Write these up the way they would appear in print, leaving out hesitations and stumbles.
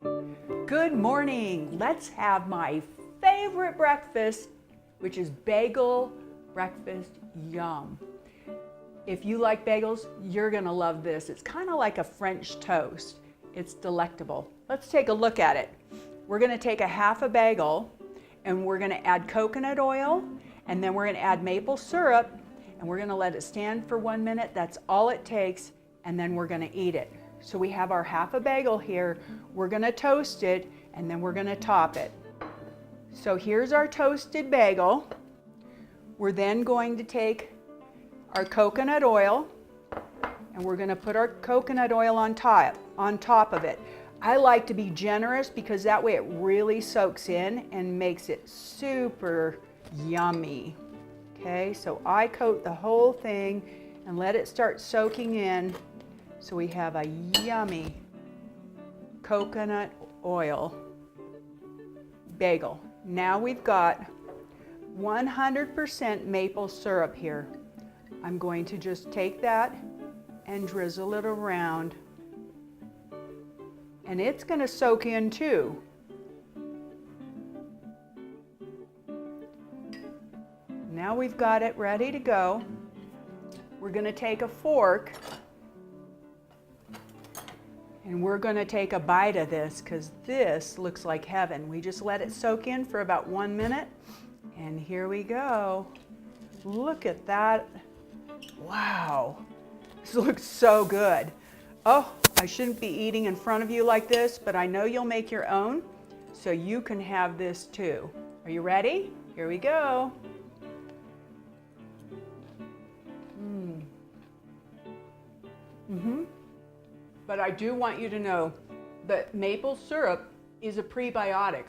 Good morning. Let's have my favorite breakfast, which is bagel breakfast yum. If you like bagels, you're gonna love this. It's kind of like a French toast. It's delectable. Let's take a look at it. We're gonna take a half a bagel and we're gonna add coconut oil, and then we're gonna add maple syrup, and we're gonna let it stand for 1 minute. That's all it takes, and then we're gonna eat it. So we have our half a bagel here. We're gonna toast it, and then we're gonna top it. So here's our toasted bagel. We're then going to take our coconut oil, and we're gonna put our coconut oil on top of it. I like to be generous because that way it really soaks in and makes it super yummy. Okay, so I coat the whole thing and let it start soaking in. So we have a yummy coconut oil bagel. Now we've got 100% maple syrup here. I'm going to just take that and drizzle it around. And it's going to soak in too. Now we've got it ready to go. We're going to take a fork and we're going to take a bite of this because this looks like heaven. We just let it soak in for about 1 minute, and here we go. Look at that. Wow, this looks so good. Oh, I shouldn't be eating in front of you like this, but I know you'll make your own, so you can have this too. Are you ready? Here we go. But I do want you to know that maple syrup is a prebiotic.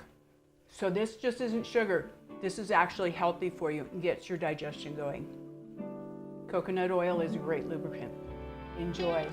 So this just isn't sugar. This is actually healthy for you and gets your digestion going. Coconut oil is a great lubricant. Enjoy.